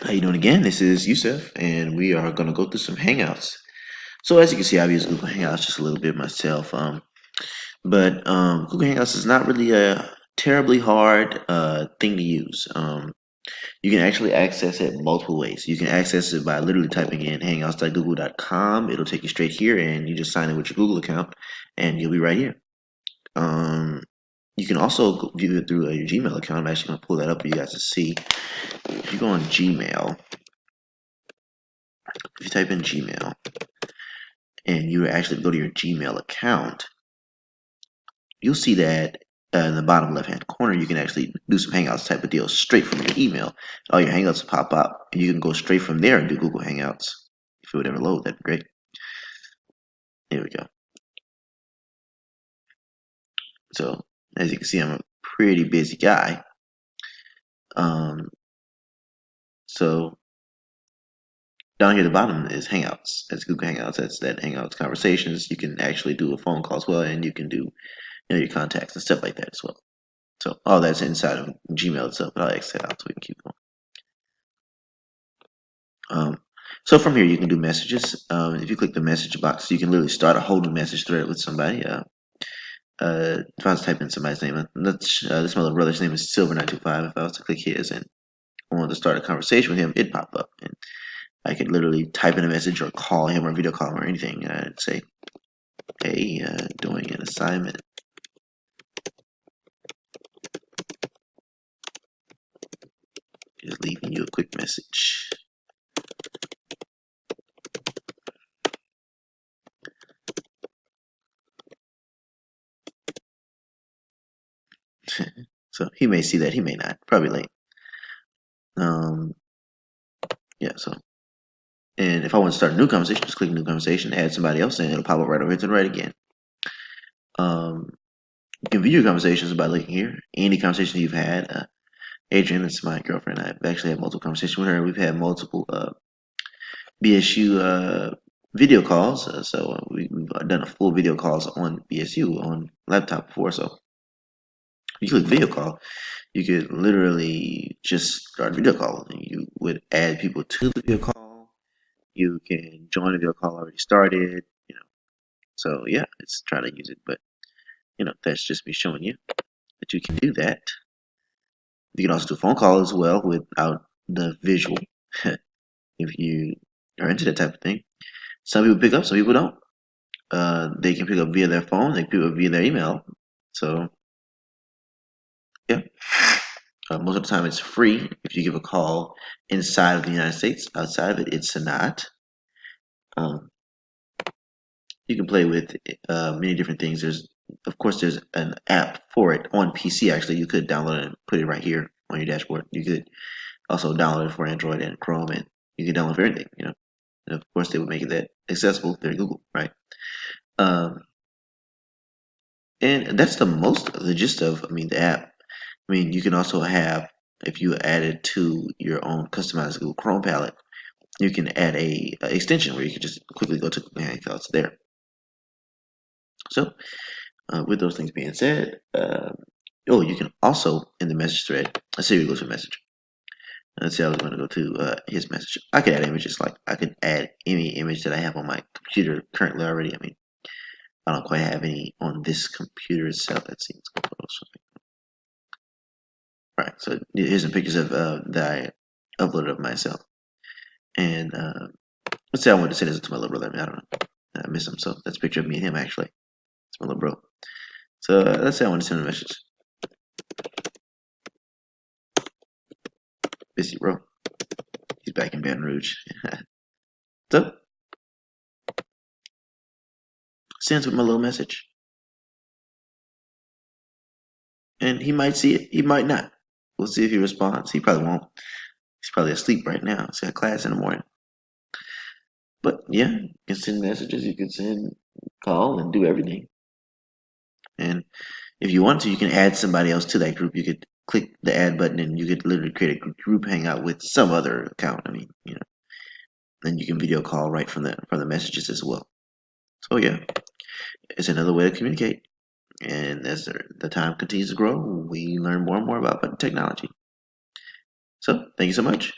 How you doing again? This is Yusuf, and we are going to go through some Hangouts. So as you can see, I've used Google Hangouts just a little bit myself, but Google Hangouts is not really a terribly hard thing to use. You can actually access it multiple ways. You can access it by literally typing in hangouts.google.com. It'll take you straight here, and you just sign in with your Google account, and you'll be right here. You can also view it through your Gmail account. I'm actually going to pull that up for you guys to see. If you go on Gmail, if you type in Gmail, and you actually go to your Gmail account, you'll see that in the bottom left-hand corner, you can actually do some Hangouts type of deal straight from your email. All your Hangouts will pop up, and you can go straight from there and do Google Hangouts. If it would ever load, that'd be great. Here we go. So, as you can see, I'm a pretty busy guy. So, down here at the bottom is Hangouts. That's Google Hangouts. That's that Hangouts conversations. You can actually do a phone call as well, and you can do your contacts and stuff like that as well. So all that's inside of Gmail itself, but I'll exit out so we can keep going. So from here, you can do messages. If you click the message box, you can literally start a whole new message thread with somebody. If I was to type in somebody's name, this my little brother's name is Silver925. If I was to click his and I wanted to start a conversation with him, it'd pop up. And I could literally type in a message or call him or video call him or anything. And I'd say, hey, doing an assignment. Just leaving you a quick message. So he may see that, he may not. Probably late. Yeah, so. And if I want to start a new conversation, just click new conversation, add somebody else, and it'll pop up right over here to the right again. You can view your conversations by looking here. Any conversation you've had. Adrian, that's my girlfriend. I've actually had multiple conversations with her. We've had multiple BSU video calls. We've done a full video calls on BSU on laptop before. So you click video call, you could literally just start a video call. And you would add people to the video call. You can join a video call already started. So yeah, it's trying to use it, but that's just me showing you that you can do that. You can also do a phone call as well without the visual. If you are into that type of thing, some people pick up, some people don't. They can pick up via their phone, they can pick up via their email. So yeah, most of the time it's free if you give a call inside of the United States. Outside of it, it's not. You can play with many different things. Of course, there's an app for it on PC. Actually, you could download it and put it right here on your dashboard. You could also download it for Android and Chrome, and you can download it for anything. And of course, they would make it that accessible through Google, right? And that's the gist of, the app. You can also have, if you add it to your own customized Google Chrome palette, you can add a extension where you can just quickly go to Google Hangouts there. So, with those things being said, you can also, in the message thread, let's say we go to a message. Let's say I was going to go to his message. I could add images, like I could add any image that I have on my computer currently already. I don't quite have any on this computer itself. Let's see. Let's go Photoshop. Right, so here's some pictures of that I uploaded of myself. And let's say I wanted to send this to my little brother. I don't know. I miss him, so that's a picture of me and him, actually. It's my little bro. So let's say I want to send a message. Busy bro. He's back in Baton Rouge. So, sends with my little message. And he might see it, he might not. We'll see if he responds. He probably won't. He's probably asleep right now. He's got class in the morning. But yeah, you can send messages, you can send call and do everything. And if you want to, you can add somebody else to that group. You could click the add button and you could literally create a group hangout with some other account. Then you can video call right from the messages as well. So yeah, it's another way to communicate. And as the time continues to grow, we learn more and more about technology. So thank you so much.